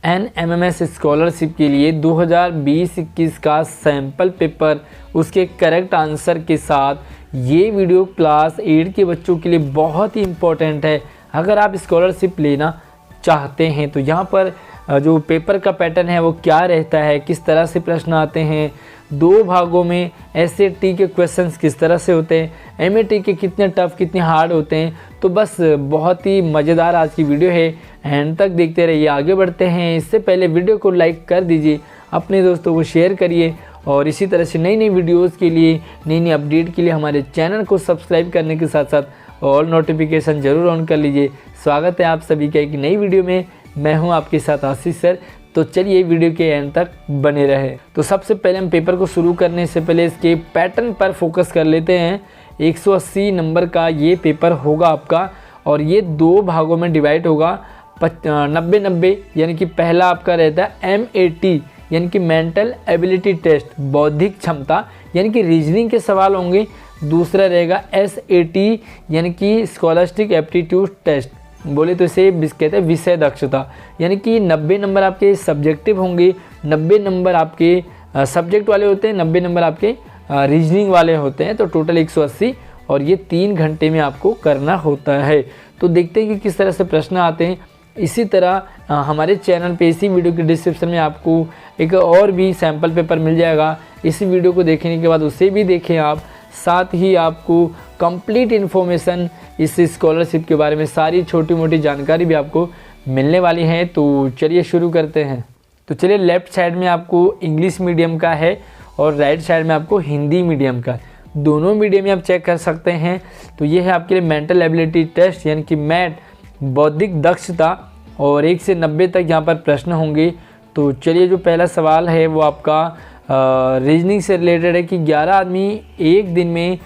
NMMS scholarship के लिए 2020-21 का सैम्पल पेपर, उसके करेक्ट आंसर के साथ ये वीडियो क्लास 8 के बच्चों के लिए बहुत ही इम्पोर्टेंट है। अगर आप स्कॉलरशिप लेना चाहते हैं तो यहाँ पर जो पेपर का पैटर्न है वो क्या रहता है, किस तरह से प्रश्न आते हैं, 2 भागों में SAT के क्वेश्चंस किस तरह से होते हैं, MAT के कितने टफ कितने हार्ड होते हैं। तो बस बहुत ही मज़ेदार आज की वीडियो है, एंड तक देखते रहिए। आगे बढ़ते हैं, इससे पहले वीडियो को लाइक कर दीजिए, अपने दोस्तों को शेयर करिए, और इसी तरह से नई नई वीडियोज़ के लिए, नई नई अपडेट के लिए हमारे चैनल को सब्सक्राइब करने के साथ साथ ऑल नोटिफिकेशन ज़रूर ऑन कर लीजिए। स्वागत है आप सभी का एक नई वीडियो में, मैं हूं आपके साथ आशीष सर। तो चलिए वीडियो के एंड तक बने रहे। तो सबसे पहले हम पेपर को शुरू करने से पहले इसके पैटर्न पर फोकस कर लेते हैं। 180 नंबर का ये पेपर होगा आपका, और ये 2 भागों में डिवाइड होगा, 90-90, यानी कि पहला आपका रहता है MAT यानी कि मेंटल एबिलिटी टेस्ट, बौद्धिक क्षमता यानी कि रीजनिंग के सवाल होंगे। दूसरा रहेगा SAT यानी कि स्कॉलस्टिक एप्टीट्यूड टेस्ट, बोले तो इसे कहते हैं विषय दक्षता, यानी कि 90 नंबर आपके सब्जेक्टिव होंगे, 90 नंबर आपके सब्जेक्ट वाले होते हैं, 90 नंबर आपके रीजनिंग वाले होते हैं। तो टोटल 180, और ये 3 घंटे में आपको करना होता है। तो देखते हैं कि किस तरह से प्रश्न आते हैं। इसी तरह हमारे चैनल पे इसी वीडियो के डिस्क्रिप्शन में आपको एक और भी सैम्पल पेपर मिल जाएगा। इसी वीडियो को देखने के बाद उसे भी देखें आप, साथ ही आपको कंप्लीट इन्फॉर्मेशन इस स्कॉलरशिप के बारे में सारी छोटी मोटी जानकारी भी आपको मिलने वाली है। तो चलिए शुरू करते हैं। तो चलिए, लेफ़्ट साइड में आपको इंग्लिश मीडियम का है और राइट साइड में आपको हिंदी मीडियम का, दोनों मीडियम में आप चेक कर सकते हैं। तो ये है आपके लिए मेंटल एबिलिटी टेस्ट यानी कि मैट, बौद्धिक दक्षता, और 1 से 90 तक यहाँ पर प्रश्न होंगे। तो चलिए, जो पहला सवाल है वो आपका रीजनिंग से रिलेटेड है कि 11 आदमी एक दिन में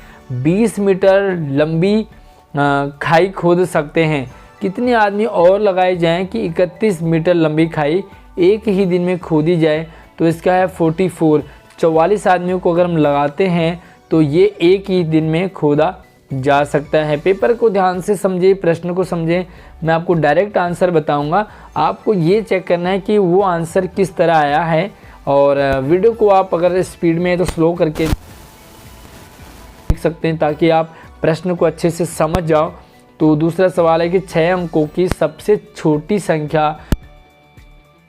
20 मीटर लंबी खाई खोद सकते हैं। कितने आदमी और लगाए जाएं कि 31 मीटर लंबी खाई एक ही दिन में खोदी जाए? तो इसका है 44। 44 आदमियों को अगर हम लगाते हैं तो ये एक ही दिन में खोदा जा सकता है। पेपर को ध्यान से समझे, प्रश्न को समझें, मैं आपको डायरेक्ट आंसर बताऊंगा। आपको ये चेक करना है कि वो आंसर किस तरह आया है, और वीडियो को आप अगर स्पीड में है तो स्लो करके देख सकते हैं ताकि आप प्रश्न को अच्छे से समझ जाओ। तो दूसरा सवाल है कि 6 अंकों की सबसे छोटी संख्या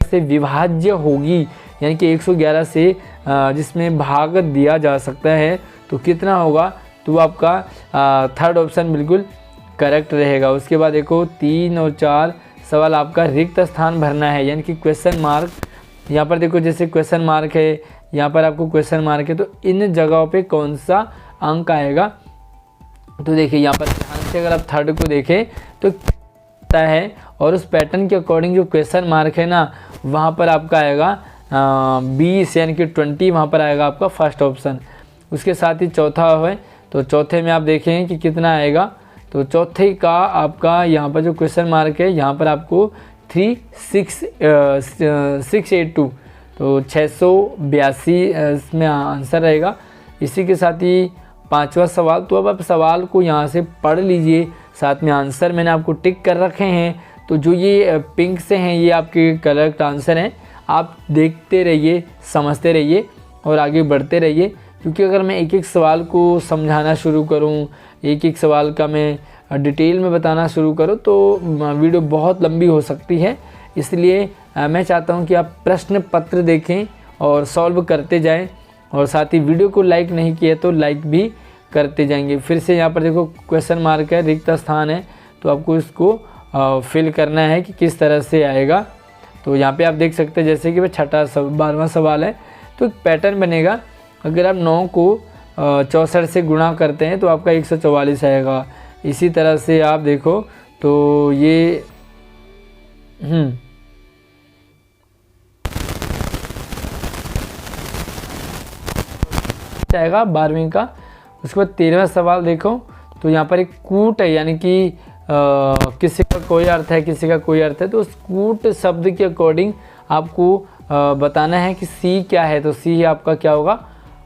से विभाज्य होगी, यानी कि 111 से जिसमें भाग दिया जा सकता है तो कितना होगा? तो आपका थर्ड ऑप्शन बिल्कुल करेक्ट रहेगा। उसके बाद देखो 3 और 4 सवाल आपका रिक्त स्थान भरना है, यानी कि क्वेश्चन मार्क। यहाँ पर देखो जैसे क्वेश्चन मार्क है, यहाँ पर आपको क्वेश्चन मार्क है, तो इन जगहों पे कौन सा अंक आएगा? तो देखिए यहाँ पर ध्यान से अगर आप थर्ड को देखें तो है, और उस पैटर्न के अकॉर्डिंग जो क्वेश्चन मार्क है ना, वहाँ पर आपका आएगा 20 यानी कि 20, वहाँ पर आएगा आपका फर्स्ट ऑप्शन। उसके साथ ही चौथा है, तो चौथे में आप देखें कि कितना आएगा। तो चौथे का आपका यहाँ पर जो क्वेश्चन मार्क है, यहाँ पर आपको 682, तो 682 इसमें आंसर रहेगा। इसी के साथ ही 5वां सवाल। तो अब आप सवाल को यहाँ से पढ़ लीजिए, साथ में आंसर मैंने आपको टिक कर रखे हैं। तो जो ये पिंक से हैं ये आपके करेक्ट आंसर हैं। आप देखते रहिए, समझते रहिए और आगे बढ़ते रहिए, क्योंकि अगर मैं एक एक सवाल को समझाना शुरू करूं, एक एक सवाल का मैं डिटेल में बताना शुरू करूं तो वीडियो बहुत लंबी हो सकती है। इसलिए मैं चाहता हूं कि आप प्रश्न पत्र देखें और सॉल्व करते जाएं, और साथ ही वीडियो को लाइक नहीं किया तो लाइक भी करते जाएंगे। फिर से यहाँ पर देखो क्वेश्चन मार्क है, रिक्त स्थान है, तो आपको इसको फिल करना है कि किस तरह से आएगा। तो यहाँ पे आप देख सकते हैं जैसे कि वह 12वां सवाल है, तो एक पैटर्न बनेगा। अगर आप 9 को 64 से गुणा करते हैं तो आपका 144 आएगा। इसी तरह से आप देखो तो ये आएगा 12वीं का। उसके बाद 13वां सवाल देखो, तो यहाँ पर एक कूट है, यानी कि किसी का कोई अर्थ है, किसी का कोई अर्थ है, तो उस कूट शब्द के अकॉर्डिंग आपको बताना है कि सी क्या है। तो सी आपका क्या होगा?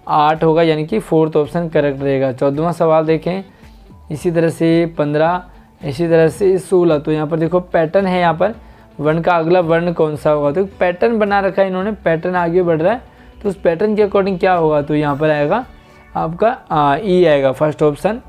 8 होगा, यानी कि फोर्थ ऑप्शन करेक्ट रहेगा। 14वां सवाल देखें, इसी तरह से 15, इसी तरह से 16। तो यहाँ पर देखो पैटर्न है, यहाँ पर वन का अगला वर्ण कौन सा होगा, तो पैटर्न बना रखा है इन्होंने, पैटर्न आगे बढ़ रहा है, तो उस पैटर्न के अकॉर्डिंग क्या होगा, तो यहाँ पर आएगा आपका ई आएगा फर्स्ट ऑप्शन।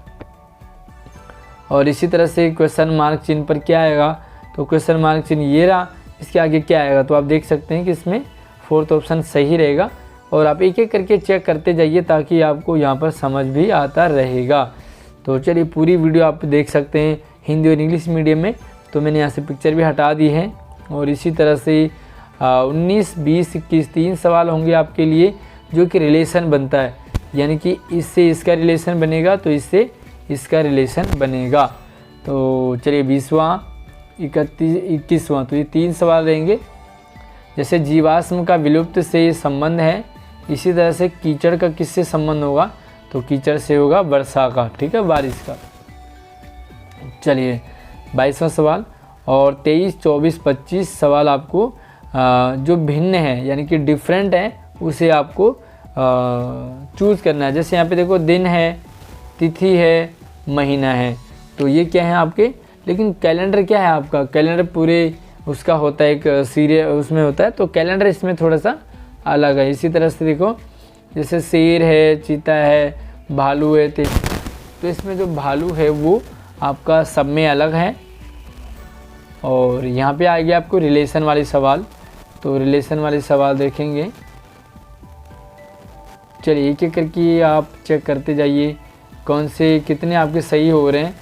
और इसी तरह से क्वेश्चन मार्क चिन्ह पर क्या आएगा, तो क्वेश्चन मार्क चिन्ह ये रहा, इसके आगे क्या आएगा, तो आप देख सकते हैं कि इसमें फोर्थ ऑप्शन सही रहेगा। और आप एक एक करके चेक करते जाइए ताकि आपको यहाँ पर समझ भी आता रहेगा। तो चलिए पूरी वीडियो आप देख सकते हैं हिंदी और इंग्लिश मीडियम में, तो मैंने यहाँ से पिक्चर भी हटा दी है। और इसी तरह से 19, 20, 21 3 सवाल होंगे आपके लिए जो कि रिलेशन बनता है, यानी कि इससे इसका रिलेशन बनेगा तो इससे इसका रिलेशन बनेगा। तो चलिए 20वां, 31, 21वां, तो ये 3 सवाल रहेंगे। जैसे जीवाश्म का विलुप्त से संबंध है, इसी तरह से कीचड़ का किससे संबंध होगा, तो कीचड़ से होगा वर्षा का, ठीक है, बारिश का। चलिए 22वां सवाल और 23, 24, 25 सवाल आपको जो भिन्न है यानी कि डिफरेंट है उसे आपको चूज़ करना है। जैसे यहाँ पे देखो दिन है, तिथि है, महीना है, तो ये क्या है आपके, लेकिन कैलेंडर क्या है आपका, कैलेंडर पूरे उसका होता है, एक सीरियल उसमें होता है, तो कैलेंडर इसमें थोड़ा सा अलग है। इसी तरह से देखो जैसे शेर है, चीता है, भालू है, तो इसमें जो भालू है वो आपका सब में अलग है। और यहाँ पे आ गया आपको रिलेशन वाले सवाल, तो रिलेशन वाले सवाल देखेंगे। चलिए एक एक करके आप चेक करते जाइए कौन से कितने आपके सही हो रहे हैं।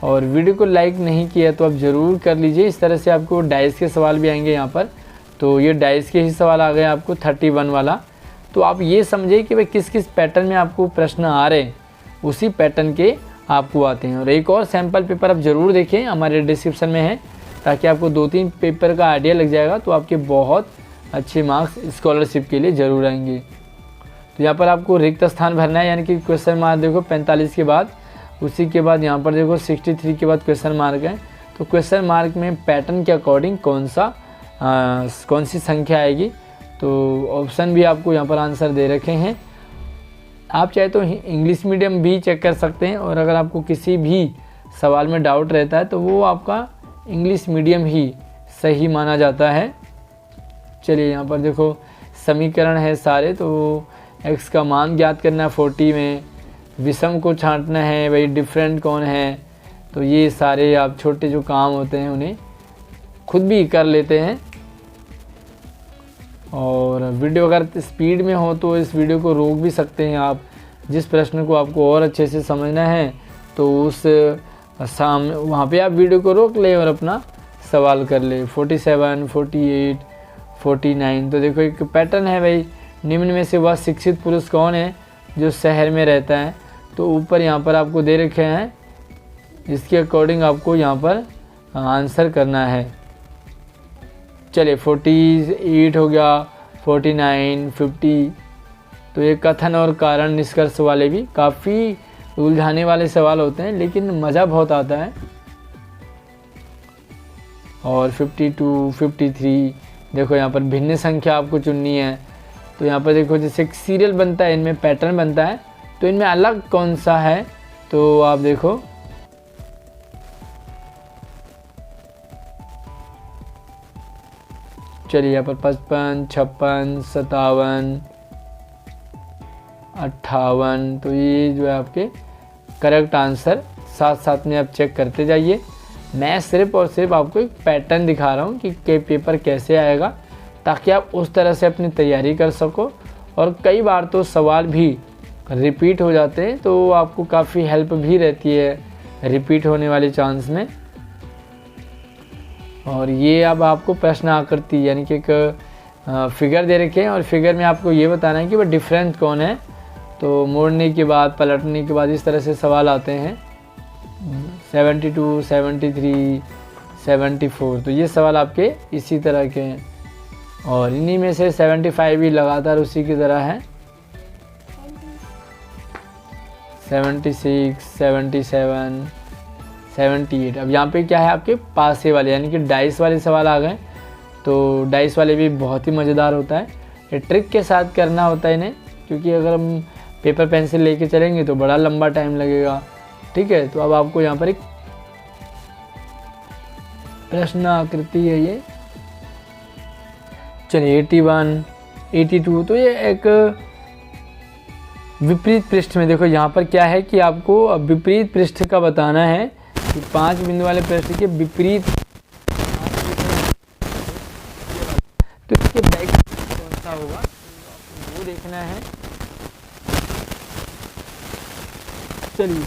और वीडियो को लाइक नहीं किया तो आप ज़रूर कर लीजिए। इस तरह से आपको डाइस के सवाल भी आएंगे यहाँ पर, तो ये डाइस के ही सवाल आ गए आपको 31 वाला। तो आप ये समझिए कि भाई किस किस पैटर्न में आपको प्रश्न आ रहे हैं, उसी पैटर्न के आपको आते हैं। और एक और सैम्पल पेपर आप ज़रूर देखें, हमारे डिस्क्रिप्शन में है, ताकि आपको 2-3 पेपर का आइडिया लग जाएगा, तो आपके बहुत अच्छे मार्क्स स्कॉलरशिप के लिए ज़रूर आएंगे। तो यहाँ पर आपको रिक्त स्थान भरना है, यानी कि क्वेश्चन मार्क देखो 45 के बाद, उसी के बाद यहाँ पर देखो 63 के बाद क्वेश्चन मार्क है। तो क्वेश्चन मार्क में पैटर्न के अकॉर्डिंग कौन सी संख्या आएगी, तो ऑप्शन भी आपको यहाँ पर आंसर दे रखे हैं। आप चाहे तो इंग्लिश मीडियम भी चेक कर सकते हैं, और अगर आपको किसी भी सवाल में डाउट रहता है तो वो आपका इंग्लिश मीडियम ही सही माना जाता है। चलिए यहाँ पर देखो समीकरण है सारे, तो x का मान ज्ञात करना है 40 में, विषम को छांटना है, भाई डिफरेंट कौन है, तो ये सारे आप छोटे जो काम होते हैं उन्हें खुद भी कर लेते हैं। और वीडियो अगर स्पीड में हो तो इस वीडियो को रोक भी सकते हैं आप। जिस प्रश्न को आपको और अच्छे से समझना है तो उस वहाँ पे आप वीडियो को रोक लें और अपना सवाल कर ले। 47, 48, 49, तो देखो एक पैटर्न है भाई, निम्न में से वह शिक्षित पुरुष कौन है जो शहर में रहता है, तो ऊपर यहाँ पर आपको दे रखे हैं, इसके अकॉर्डिंग आपको यहाँ पर आंसर करना है। चलिए 48 हो गया, 49, 50, तो ये कथन और कारण निष्कर्ष वाले भी काफ़ी उलझाने वाले सवाल होते हैं, लेकिन मज़ा बहुत आता है। और 52, 53, देखो यहाँ पर भिन्न संख्या आपको चुननी है। तो यहाँ पर देखो जैसे एक सीरियल बनता है, इनमें पैटर्न बनता है, तो इनमें अलग कौन सा है, तो आप देखो चलिए यहाँ पर 55, 56, 57, 58, तो ये जो है आपके करेक्ट आंसर साथ साथ में आप चेक करते जाइए। मैं सिर्फ और सिर्फ आपको एक पैटर्न दिखा रहा हूँ कि पेपर कैसे आएगा, ताकि आप उस तरह से अपनी तैयारी कर सको। और कई बार तो सवाल भी रिपीट हो जाते हैं, तो आपको काफ़ी हेल्प भी रहती है रिपीट होने वाले चांस में। और ये अब आपको प्रश्न आकृति यानी कि एक फिगर दे रखे हैं, और फिगर में आपको ये बताना है कि वह डिफरेंस कौन है। तो मोड़ने के बाद, पलटने के बाद इस तरह से सवाल आते हैं। 72, 73, 74, तो ये सवाल आपके इसी तरह के हैं। और इन्हीं में से 75 भी लगातार उसी की तरह है। 76, 77, 78। अब यहाँ पे क्या है आपके पासे वाले यानी कि डाइस वाले सवाल आ गए। तो डाइस वाले भी बहुत ही मज़ेदार होता है, ये ट्रिक के साथ करना होता है इन्हें, क्योंकि अगर हम पेपर पेंसिल लेके चलेंगे तो बड़ा लंबा टाइम लगेगा। ठीक है, तो अब आपको यहाँ पर एक प्रश्न आकृति है ये, चलिए 81, 82, तो ये एक विपरीत पृष्ठ में देखो यहाँ पर क्या है कि आपको विपरीत पृष्ठ का बताना है कि 5 बिंदु वाले पृष्ठ के विपरीत, तो इसके बैक कौन सा होगा वो देखना है। चलिए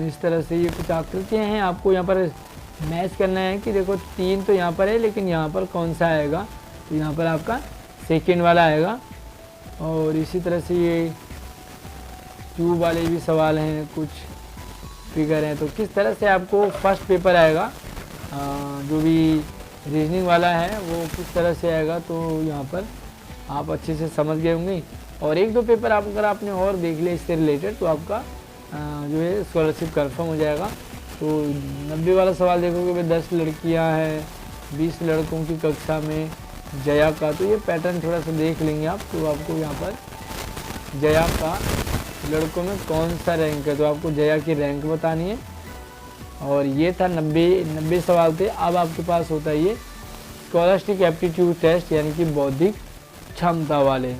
इस तरह से ये कुछ आकृतियाँ हैं, आपको यहाँ पर मैच करना है कि देखो 3 तो यहाँ पर है, लेकिन यहाँ पर कौन सा आएगा, तो यहाँ पर आपका सेकेंड वाला आएगा। और इसी तरह से ये ट्यूब वाले भी सवाल हैं, कुछ फिगर हैं, तो किस तरह से आपको फर्स्ट पेपर आएगा, जो भी रीजनिंग वाला है वो किस तरह से आएगा, तो यहाँ पर आप अच्छे से समझ गए होंगे। और 1-2 पेपर आप अगर आपने और देख लिया इससे रिलेटेड तो आपका जो है स्कॉलरशिप कंफर्म हो जाएगा। तो 90 वाला सवाल देखोगे भाई 10 लड़कियां हैं 20 लड़कों की कक्षा में जया का, तो ये पैटर्न थोड़ा सा देख लेंगे आप, तो आपको यहाँ पर जया का लड़कों में कौन सा रैंक है, तो आपको जया की रैंक बतानी है। और ये था 90 सवाल थे। अब आपके पास होता है ये स्कॉलरशिप एप्टीट्यूड टेस्ट, यानी कि बौद्धिक क्षमता वाले।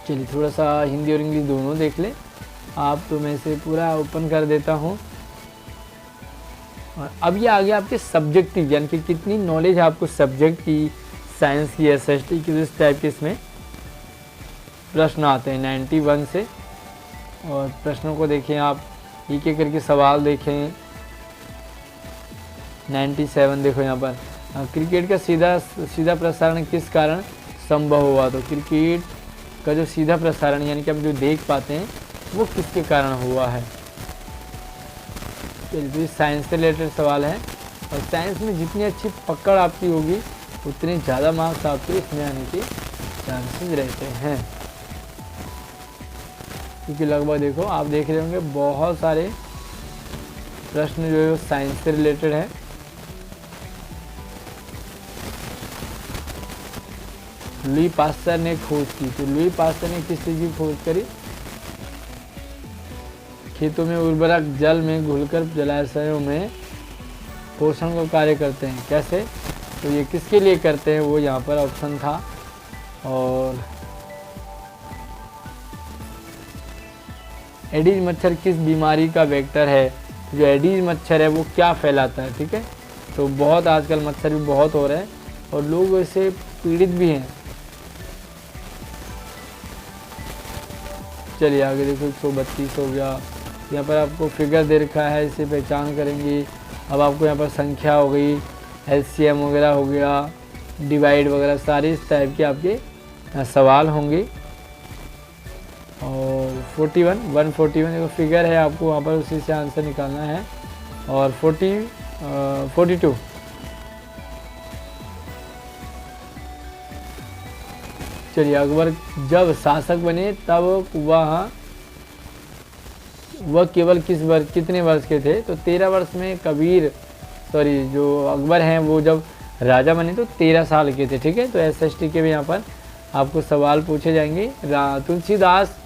चलिए थोड़ा सा हिंदी और इंग्लिश दोनों देख लें आप, तो मैं इसे पूरा ओपन कर देता हूँ। और अब ये आ गया आपके सब्जेक्टिव, यानी कि कितनी नॉलेज आपको सब्जेक्ट की, साइंस की, एसएसटी की, इस टाइप के इसमें प्रश्न आते हैं 91 से। और प्रश्नों को देखें आप, एक एक करके सवाल देखें। 97 देखो यहाँ पर, क्रिकेट का सीधा प्रसारण किस कारण संभव हुआ, तो क्रिकेट का जो सीधा प्रसारण यानी कि हम जो देख पाते हैं वो किसके कारण हुआ है। चलिए साइंस से रिलेटेड सवाल है, और साइंस में जितनी अच्छी पकड़ आपकी होगी उतने ज़्यादा मार्क्स आपके इसमें आने के चांसेस रहते हैं। क्योंकि लगभग देखो आप देख रहे होंगे बहुत सारे प्रश्न जो है वो साइंस से रिलेटेड है। लुई पास्चर ने खोज की, तो लुई पास्चर ने किस चीज़ की खोज करी, खेतों में उर्वरक जल में घुलकर जलाशयों में पोषण को कार्य करते हैं, कैसे, तो ये किसके लिए करते हैं वो यहाँ पर ऑप्शन था। और एडीज मच्छर किस बीमारी का वेक्टर है, जो एडीज मच्छर है वो क्या फैलाता है, ठीक है। तो बहुत आजकल मच्छर भी बहुत हो रहे हैं और लोग इससे पीड़ित भी हैं। चलिए आगे देखो 132 हो गया, यहाँ पर आपको फिगर दे रखा है, इसे पहचान करेंगे। अब आपको यहाँ पर संख्या हो गई, एलसीएम वगैरह हो गया, डिवाइड वगैरह, सारे इस टाइप के आपके सवाल होंगे। और 141 देखो फिगर है, आपको वहाँ पर उसी से आंसर निकालना है। और 42 चलिए अकबर जब शासक बने तब वह केवल कितने वर्ष के थे, तो 13 वर्ष में जो अकबर हैं वो जब राजा बने तो 13 साल के थे, ठीक है। तो एसएसटी के भी यहाँ पर आपको सवाल पूछे जाएंगे। तुलसीदास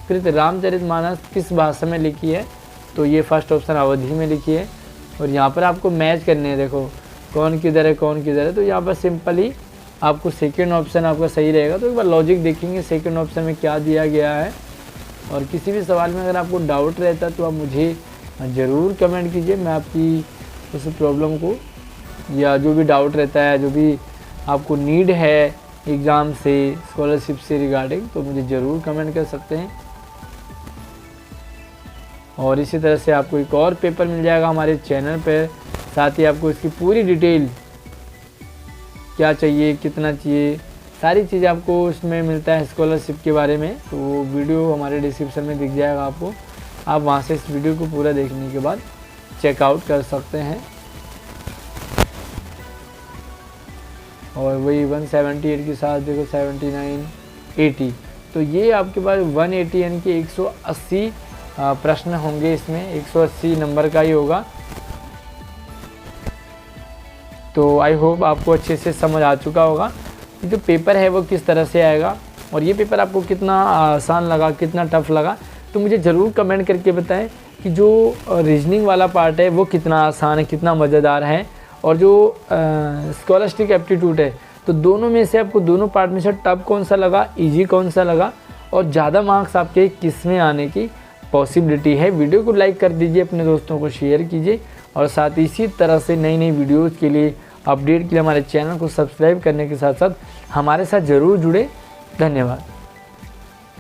कृत रामचरितमानस किस भाषा में लिखी है, तो ये फर्स्ट ऑप्शन अवधि में लिखी है। और यहाँ पर आपको मैच करने हैं, देखो कौन किधर है कौन किधर है, तो यहाँ पर सिंपल ही आपको सेकेंड ऑप्शन आपका सही रहेगा। तो एक बार लॉजिक देखेंगे सेकेंड ऑप्शन में क्या दिया गया है। और किसी भी सवाल में अगर आपको डाउट रहता है तो आप मुझे ज़रूर कमेंट कीजिए, मैं आपकी उस प्रॉब्लम को या जो भी डाउट रहता है, जो भी आपको नीड है एग्ज़ाम से, स्कॉलरशिप से रिगार्डिंग, तो मुझे ज़रूर कमेंट कर सकते हैं। और इसी तरह से आपको एक और पेपर मिल जाएगा हमारे चैनल पर, साथ ही आपको इसकी पूरी डिटेल क्या चाहिए कितना चाहिए सारी चीज़ आपको इसमें मिलता है स्कॉलरशिप के बारे में। तो वो वीडियो हमारे डिस्क्रिप्शन में दिख जाएगा आपको, आप वहाँ से इस वीडियो को पूरा देखने के बाद चेकआउट कर सकते हैं। और वही 178 के साथ देखो 79, 80, तो ये आपके पास 180 यानी कि 180 प्रश्न होंगे, इसमें 180 नंबर का ही होगा। तो आई होप आपको अच्छे से समझ आ चुका होगा कि जो पेपर है वो किस तरह से आएगा और ये पेपर आपको कितना आसान लगा, कितना टफ लगा। तो मुझे ज़रूर कमेंट करके बताएं कि जो रीजनिंग वाला पार्ट है वो कितना आसान है, कितना मज़ेदार है, और जो स्कॉलस्टिक एप्टीट्यूड है, तो दोनों में से आपको दोनों पार्ट में से टफ कौन सा लगा, इजी कौन सा लगा और ज़्यादा मार्क्स आपके किस में आने की पॉसिबिलिटी है। वीडियो को लाइक कर दीजिए, अपने दोस्तों को शेयर कीजिए और साथ ही इसी तरह से नई नई वीडियोज़ के लिए अपडेट के लिए हमारे चैनल को सब्सक्राइब करने के साथ साथ हमारे साथ ज़रूर जुड़े। धन्यवाद।